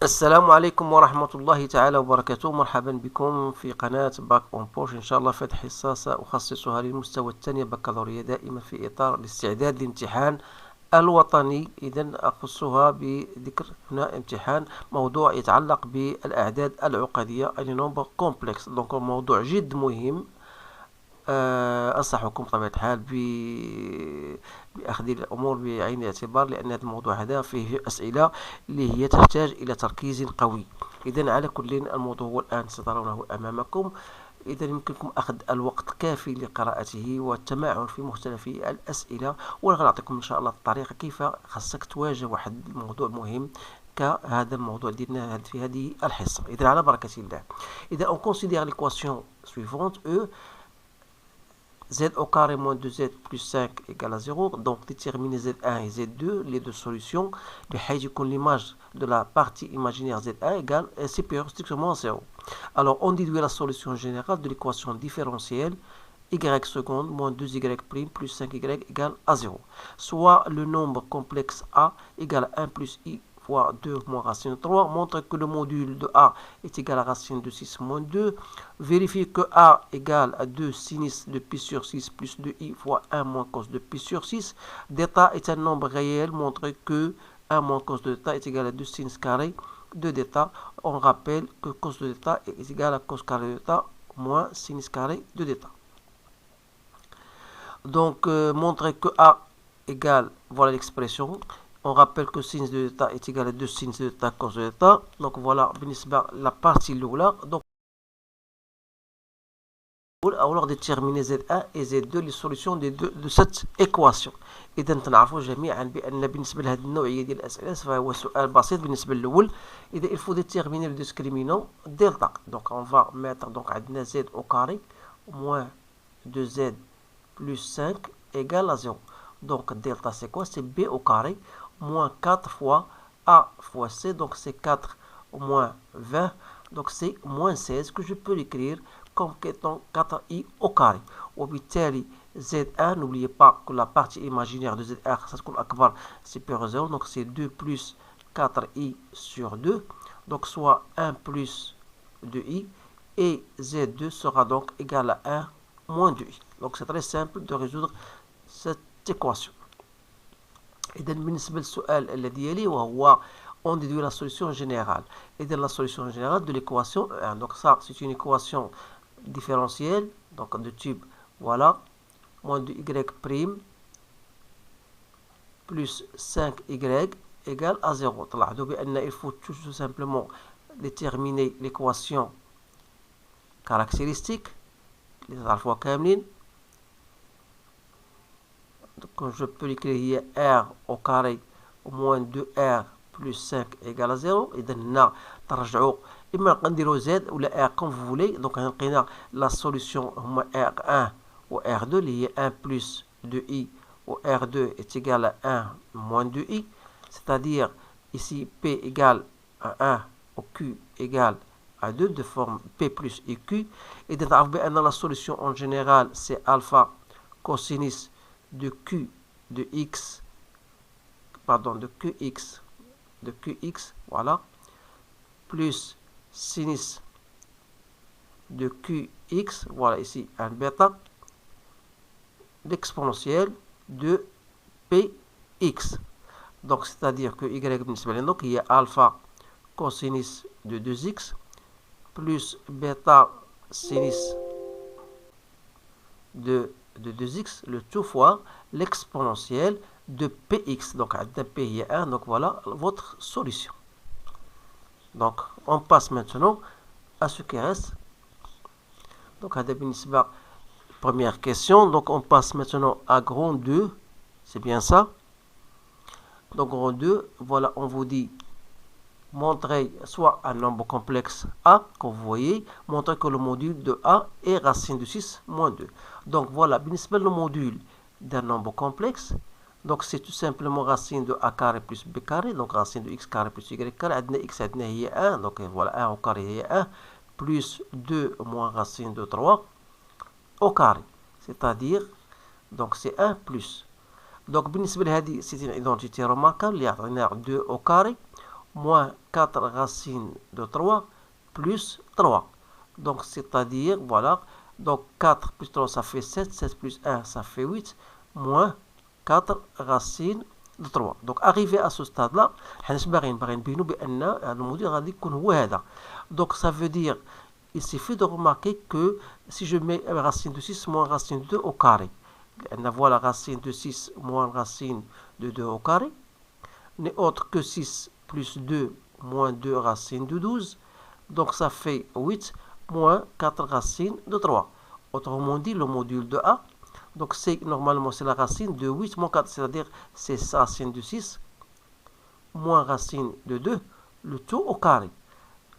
السلام عليكم ورحمة الله تعالى وبركاته. مرحبا بكم في قناة باك اون بوش. إن شاء الله في حصة سأخصصها للمستوى الثاني بكالوريا، دائما في إطار الاستعداد للامتحان الوطني. إذا أخصها بذكر هنا امتحان موضوع يتعلق بالأعداد العقدية، أي نومبر كومبلكس. دونك موضوع جد مهم. أنصحكم بطبيعة الحال بأخذ الأمور بعين الاعتبار، لأن هذا الموضوع هذا فيه أسئلة اللي هي تحتاج إلى تركيز قوي. إذا على كل الموضوع هو الآن سترونه أمامكم. إذا يمكنكم أخذ الوقت كافي لقراءته والتمعن في مختلف الأسئلة، وأنا نعطيكم إن شاء الله الطريقة كيف خاصك تواجه واحد الموضوع مهم كهذا الموضوع ديالنا في هذه الحصة. إذا على بركة الله. إذا on considère l'équation suivante E z au carré moins 2z plus 5 égale à 0. Donc déterminer z1 et z2, les deux solutions, بحيث يكون l'image de la partie imaginaire z1 égale supérieure strictement à 0. Alors on déduit la solution générale de l'équation différentielle y seconde moins 2y prime plus 5y égale à 0. Soit le nombre complexe a égale à 1 plus i fois 2 moins racine de 3, montre que le module de A est égal à racine de 6 moins 2, vérifie que A égale à 2 sinus de pi sur 6 plus 2i fois 1 moins cos de pi sur 6. D'état est un nombre réel, montre que 1 moins cos de d'état est égal à 2 sinus carré de d'état. On rappelle que cos de d'état est égal à cos carré de d'état moins sinus carré de d'état. Donc, montrer que A égale, voilà l'expression. On rappelle que sin de l'état est égal à 2 sin de l'état cos de l'état. Donc voilà, la partie là. Donc, alors déterminer Z1 et Z2 les solutions de cette équation. إذا تنعرفوا جميعا بأن بالنسبة لهذه النوعية ديال الأسئلة فهو سؤال بسيط بالنسبة للأول. إذا il faut déterminer le discriminant delta. Donc on va mettre donc عندنا Z au carré moins 2Z plus 5 égale à 0. Donc delta c'est quoi? C'est B au carré moins 4 fois A fois C, donc c'est 4 moins 20, donc c'est moins 16 que je peux l'écrire comme étant 4i au carré. وبالتالي Z1, n'oubliez pas que la partie imaginaire de Z1 ça تكون أكبر supérieur à 0, donc c'est 2 plus 4i sur 2, donc soit 1 plus 2i, et Z2 sera donc égal à 1 moins 2i. Donc c'est très simple de résoudre cette équation. إذا بالنسبة للسؤال الذي يلي وهو on déduit la solution générale. إذا la solution générale de l'équation 1. Donc ça c'est une équation différentielle, donc de type voilà, moins 2y prime plus 5y égale à 0. تلاحظوا بأن il faut tout simplement déterminer l'équation caractéristique اللي تعرفوها كاملين. Donc je peux l'écrire r au carré moins 2r plus 5 égale à 0. إذا هنا ترجعوا إما نبقى نديرو z ولا r comme vous voulez. Donc لقينا la solution هما r1 و r2 اللي هي 1 plus 2i و r2 est égal à 1 moins 2i. C'est-à-dire ici p égale à 1 ou q égale à 2 de forme p plus et q. Et تعرف بأن la solution en général c'est alpha cosinus de q de x, pardon, de qx, voilà, plus sinus de qx, voilà ici un bêta, l'exponentielle de px. Donc c'est-à-dire que y donc il y a alpha cosinus de 2x plus bêta sinus de 2x, le tout fois l'exponentielle de px. Donc p il y a 1, donc voilà votre solution. Donc on passe maintenant à ce qui reste. Donc première question. Donc on passe maintenant à grand 2, c'est bien ça. Donc grand 2, voilà, on vous dit montrer soit un nombre complexe A, comme vous voyez, montrer que le module de A est racine de 6 moins 2. Donc voilà, بالنسبة le module d'un nombre complexe, donc c'est tout simplement racine de A carré plus B carré, donc racine de X carré plus Y carré, عندنا X عندنا هي 1, donc voilà 1 au carré هي 1, plus 2 moins racine de 3 au carré, c'est-à-dire, donc c'est 1 plus. Donc بالنسبة لهذه c'est une identité remarquable اللي يعطينا 2 au carré moins 4 racines de 3 plus 3. Donc, c'est-à-dire, voilà, donc 4 plus 3, ça fait 7, 7 plus 1, ça fait 8, moins 4 racines de 3. Donc, arrivé à ce stade-là, donc, ça veut dire, il suffit de remarquer que si je mets racine de 6 moins racine de 2 au carré, voilà racine de 6 moins racine de 2 au carré, n'est autre que 6 plus 2 moins 2 racines de 12. Donc ça fait 8 moins 4 racines de 3. Autrement dit, le module de A, donc normalement c'est la racine de 8 moins 4, c'est-à-dire c'est racine de 6 moins racine de 2, le tout au carré.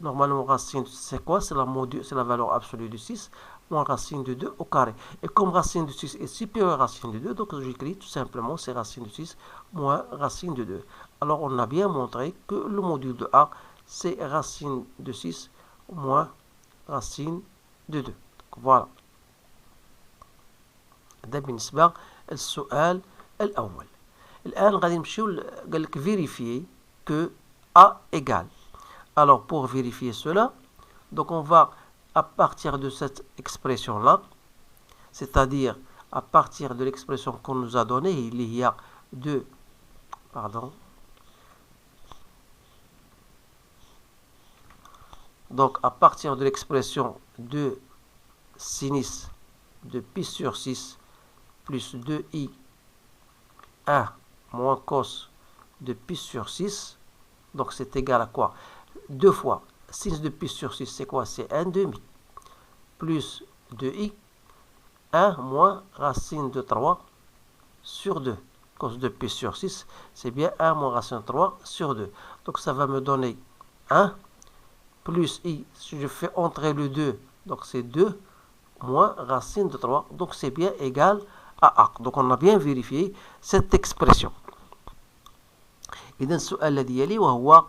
Normalement, racine, c'est quoi? C'est la valeur absolue de 6 moins racine de 2 au carré. Et comme racine de 6 est supérieure à racine de 2, donc j'écris tout simplement c'est racine de 6 moins racine de 2. Alors, on a bien montré que le module de A, c'est racine de 6 moins racine de 2. Donc, voilà. ده بالنسبة للسؤال الأول. الآن غادي نمشيو قال لك vérifier que A égale. Alors, pour vérifier cela, donc on va, à partir de cette expression-là, c'est-à-dire à partir de l'expression qu'on nous a donnée, il y a deux, donc à partir de l'expression 2 sinus de pi sur 6 plus 2i 1 moins cos de pi sur 6, donc c'est égal à quoi? 2 fois sinus de pi sur 6, c'est quoi? C'est 1 demi, plus 2i, 1 moins racine de 3 sur 2. Cos de pi sur 6, c'est bien 1 moins racine de 3 sur 2. Donc ça va me donner 1 plus i, si je fais entrer le 2, donc c'est 2 moins racine de 3, donc c'est bien égal à A. Donc on a bien vérifié cette expression. إذن السؤال الذي يلي وهو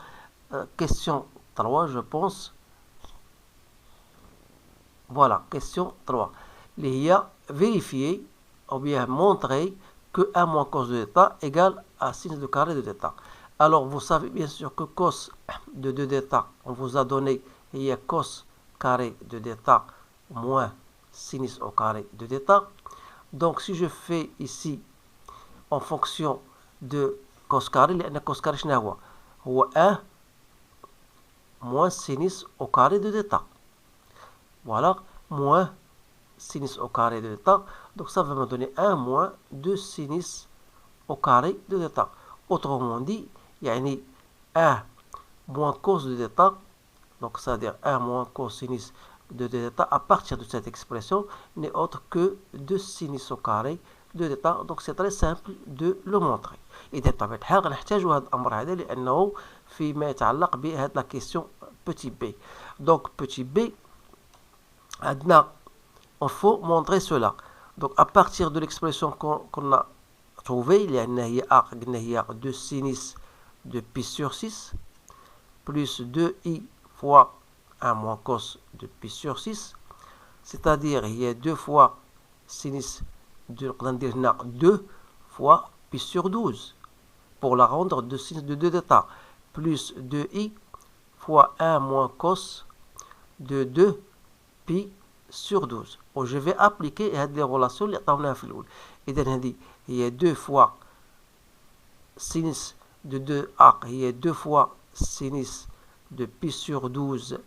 question 3, je pense. Voilà, question 3. Il y a vérifier ou bien montrer que 1 moins cos de θ égale à sinus de carré de θ. Alors, vous savez bien sûr que cos de 2θ, on vous a donné, il y a cos carré de θ moins sinus au carré de θ. Donc, si je fais ici en fonction de cos carré, لأن cos carré شنو هو 1 moins sinus au carré de θ. Voilà, moins sinus au carré de θ. Donc, ça va me donner 1 moins 2 sinus au carré de θ. Autrement dit, يعني 1 moins cos de θ, donc c'est-à-dire 1 moins cosinus de θ à partir de cette expression n'est autre que 2 sinus au carré de θ. Donc c'est très simple de le montrer. إذا بطبيعة الحال غنحتاجو هذا الأمر هذا لأنه فيما يتعلق بهذه la question petit b. Donc petit b, عندنا il faut montrer cela. Donc à partir de l'expression qu'on a trouvée, لأن هي A, قلنا هي 2 sinus de pi sur 6 plus 2i fois 1 moins cos de pi sur 6, c'est-à-dire il y a 2 fois sinus de 2 fois pi sur 12 pour la rendre de sinus de 2θ plus 2i fois 1 moins cos de 2 pi sur 12. Bon, je vais appliquer les relations اللي عطاوناها في الأول. إذا هذه هي 2 fois sinus de 2a, هي 2 fois sinus de pi sur 12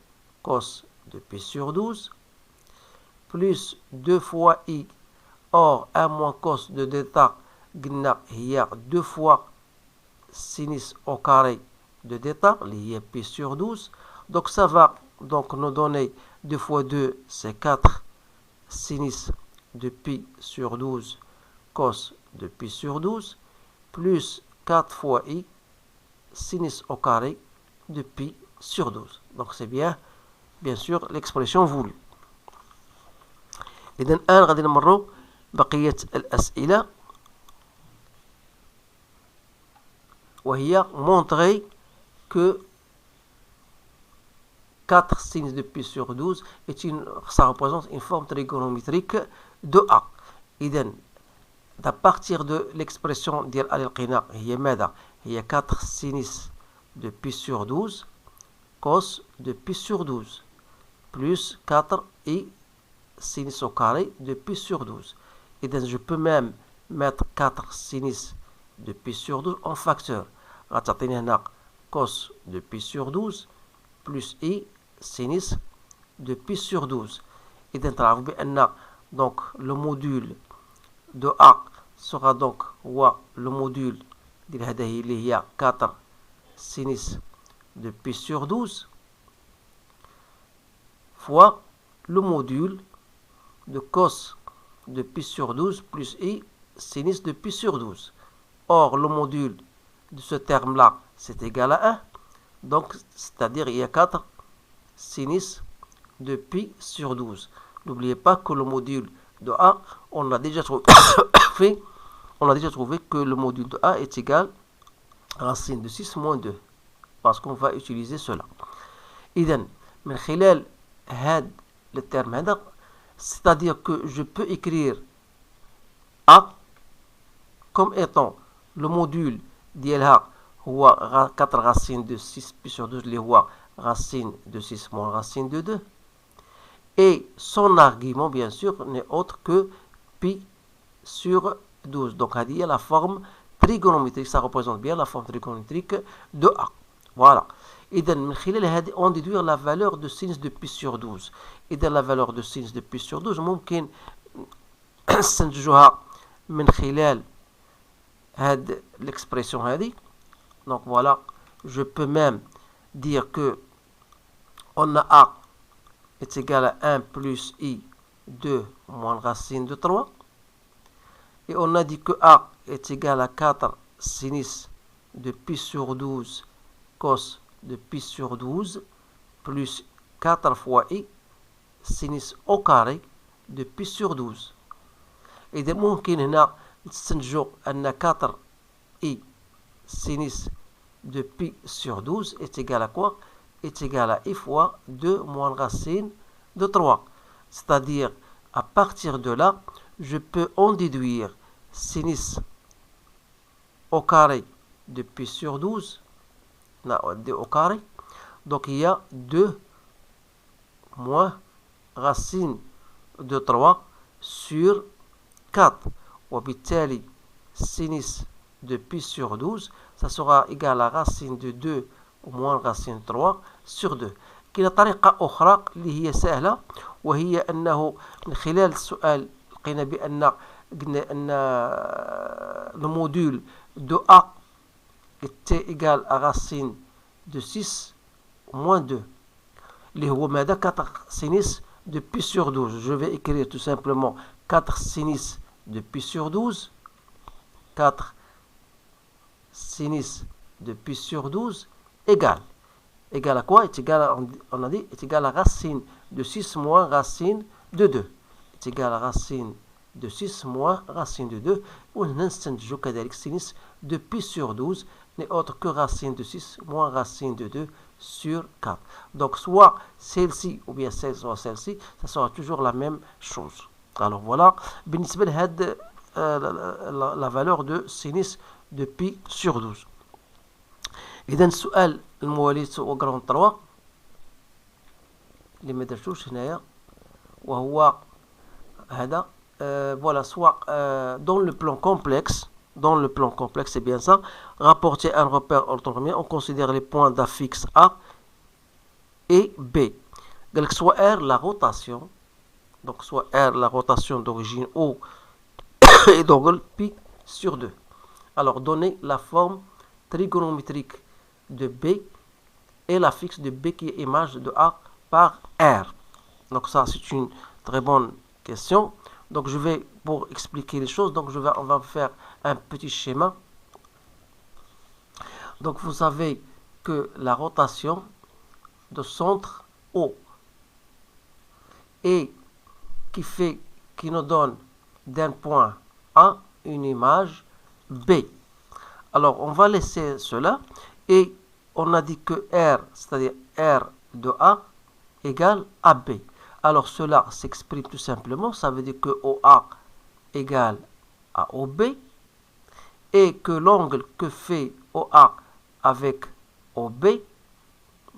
cos de pi sur 12 plus 2 fois i. Or 1 moins cos de θ قلنا هي 2 fois sinus au carré de θ اللي هي pi sur 12. Donc ça va donc nous donner 2 fois 2, c'est 4 sinus de pi sur 12 cos de pi sur 12 plus 4 fois i sinus au carré de pi sur 12. Donc c'est bien sûr l'expression voulue. إذن الآن غادي نمروا بقية الأسئلة وهي montrer que 4 sinus de pi sur 12 ça représente une forme trigonométrique de A. إذن à partir de l'expression ديال A للقينا هي ماذا؟ هي 4 sinus de pi sur 12 cos de pi sur 12 plus 4i sinus au carré de pi sur 12. Et donc je peux même mettre 4 sinus de pi sur 12 en facteur. غتعطيني هنا cos de pi sur 12 plus i sinus de pi sur 12. Et donc نعرف بأن donc le module de A sera donc le module ديال هذه اللي هي 4 sinus de pi sur 12 fois le module de cos de pi sur 12 plus i sinus de pi sur 12. Or, le module de ce terme-là, c'est égal à 1. Donc, c'est-à-dire il y a 4 sinus de pi sur 12. N'oubliez pas que le module de A, on a déjà trouvé que le module de A est égal à racine de 6 moins 2. Parce qu'on va utiliser cela. إذن من خلال هذا le terme هذا, c'est-à-dire que je peux écrire A comme étant le module ديالها هو 4 racines de 6 pi sur 12 اللي هو racine de 6 moins racine de 2. Et son argument, bien sûr, n'est autre que pi sur 12. Donc, هذه la forme trigonométrique, ça représente bien la forme trigonométrique de A. Voilà. إذا من خلال هذه on déduire la valeur de sinus de pi sur 12. إذا la valeur de sinus de pi sur 12 ممكن نستنتجوها من خلال هذه l'expression هذه. Donc voilà, je peux même dire que on a A est égal à 1 plus i 2 moins racine de 3. Et on a dit que A est égal à 4 sinus de pi sur 12 cos de pi sur 12 plus 4 fois i sinus au carré de pi sur 12. إذا ممكن هنا نستنتجوا أن 4 i sinus de pi sur 12 est égal à quoi? Est égal à i fois 2 moins racine de 3. C'est-à-dire, à partir de là, je peux en déduire sinus au carré de pi sur 12. Là, 2 au carré. Donc, il y a 2 moins racine de 3 sur 4. وبالتالي sinus de pi sur 12, ça sera égal à racine de 2 moins racine 3 sur 2. كاينه طريقه اخرى اللي هي سهله, وهي انه من خلال السؤال لقينا بان قلنا ان le module de A était égal à racine de 6 moins 2 اللي هو ماذا 4 sinus de pi sur 12. Je vais écrire tout simplement 4 sinus de pi sur 12, 4 sinus de pi sur 12 égale à quoi? Est égal à, on a dit, est égal à racine de 6 moins racine de 2. Est égal à racine de 6 moins racine de 2. ونستنتج كذلك sinus de pi sur 12 n'est autre que racine de 6 moins racine de 2 sur 4. Donc soit celle-ci ou bien celle-ci, ça sera toujours la même chose. Alors voilà, بالنسبة لهاد la valeur de sinus de pi sur 12. إذا السؤال الموالي سؤال جراند 3 اللي ما درتوش هنايا وهو هذا voilà, soit dans le plan complexe, c'est bien ça, rapporter un repère orthonomial, on considère les points d'affixe A et B. Donc soit R la rotation, donc soit R la rotation d'origine O et d'angle pi sur 2. Alors donner la forme trigonométrique de B et la fixe de B qui est image de A par R. Donc ça c'est une très bonne question. Donc je vais, pour expliquer les choses, donc on va faire un petit schéma. Donc vous savez que la rotation de centre O et qui nous donne d'un point A une image B. Alors on va laisser cela et on a dit que R, c'est-à-dire R de A égale à B. Alors cela s'exprime tout simplement, ça veut dire que OA égale à OB et que l'angle que fait OA avec OB,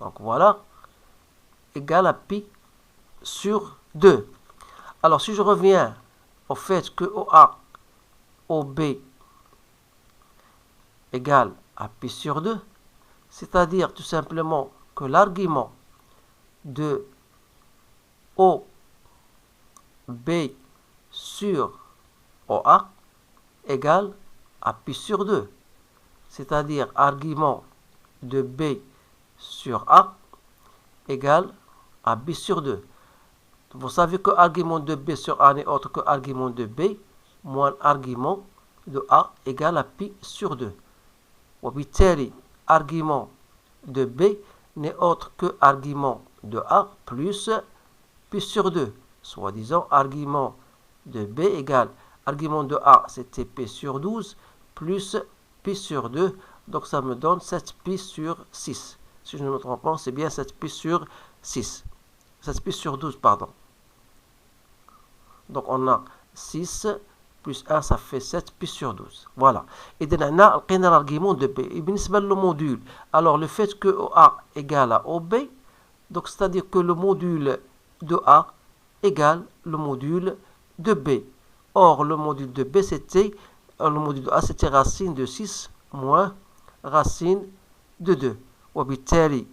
donc voilà, égale à pi sur 2. Alors si je reviens au fait que OA, OB égale à pi sur 2, c'est-à-dire tout simplement que l'argument de OB sur OA égale à pi sur 2, c'est-à-dire argument de B sur A égale à B sur 2. Vous savez que argument de B sur A n'est autre que argument de B moins argument de A égale à pi sur 2. وبالتالي argument de B n'est autre que argument de A plus pi sur 2. Soi-disant, argument de B égale argument de A, c'était pi sur 12 plus pi sur 2. Donc ça me donne 7 pi sur 6. Si je ne me trompe pas, c'est bien 7 pi sur 6. 7 pi sur 12, pardon. Donc on a 6 plus 1, ça fait 7 pi sur 12. Voilà. Et on a l'argument de B. Et bien, le module. Alors le fait que A égale à OB, donc c'est-à-dire que le module de A égale le module de B. Or, le module de B, c'était, le module de A, c'était racine de 6 moins racine de 2. وبالتالي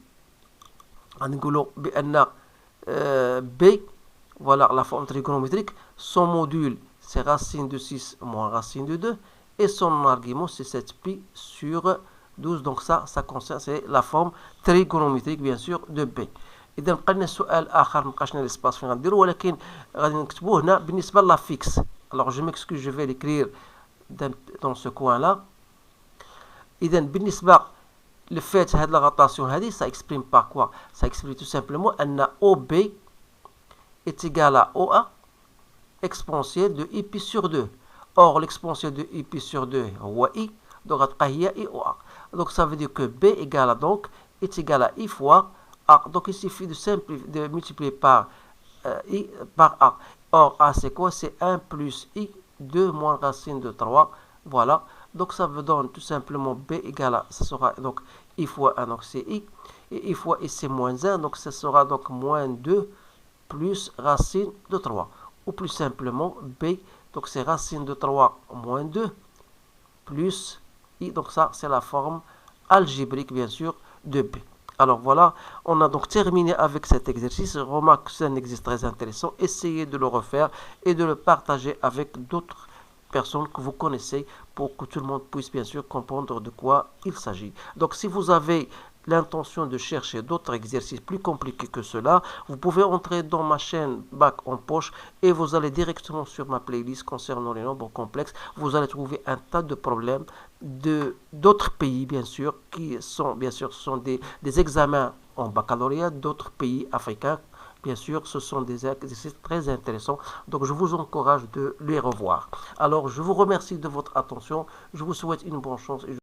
نقولوا بأن B, voilà la forme trigonométrique, son module c'est racine de 6 moins racine de 2 et son argument c'est 7 pi sur 12. Donc ça concerne, c'est la forme trigonométrique bien sûr de B. إذا بقى سؤال آخر مابقاش ليسباس فين غنديرو ولكن غادي نكتبوه هنا بالنسبة لا فيكس. Alors je m'excuse, je vais l'écrire dans ce coin là. إذا بالنسبة le fait هاد la rotation هذه ça exprime par quoi? Ça exprime tout simplement أن OB est égal à OA exponentielle de I pi sur 2. Or l'exponentielle de I pi sur 2 هو I, donc غتبقى هي I OA. Donc ça veut dire que B égale à donc est égal à I fois A. Donc il suffit de multiplier par I par A. Or A c'est quoi? C'est 1 plus I, 2 moins racine de 3. Voilà. Donc ça veut donner tout simplement B égale à, ça sera donc I fois 1, donc c'est I. Et I fois I c'est moins 1, donc ça sera donc moins 2 plus racine de 3. Ou plus simplement B, donc c'est racine de 3 moins 2 plus I. Donc ça c'est la forme algébrique bien sûr de B. Alors voilà, on a donc terminé avec cet exercice. Remarque que c'est un exercice très intéressant. Essayez de le refaire et de le partager avec d'autres personnes que vous connaissez pour que tout le monde puisse bien sûr comprendre de quoi il s'agit. Donc si vous avez l'intention de chercher d'autres exercices plus compliqués que cela, vous pouvez entrer dans ma chaîne Bac en poche et vous allez directement sur ma playlist concernant les nombres complexes. Vous allez trouver un tas de problèmes d'autres pays, bien sûr, qui sont, bien sûr, ce sont des examens en baccalauréat d'autres pays africains. Bien sûr, ce sont des exercices très intéressants. Donc, je vous encourage de les revoir. Alors, je vous remercie de votre attention. Je vous souhaite une bonne chance.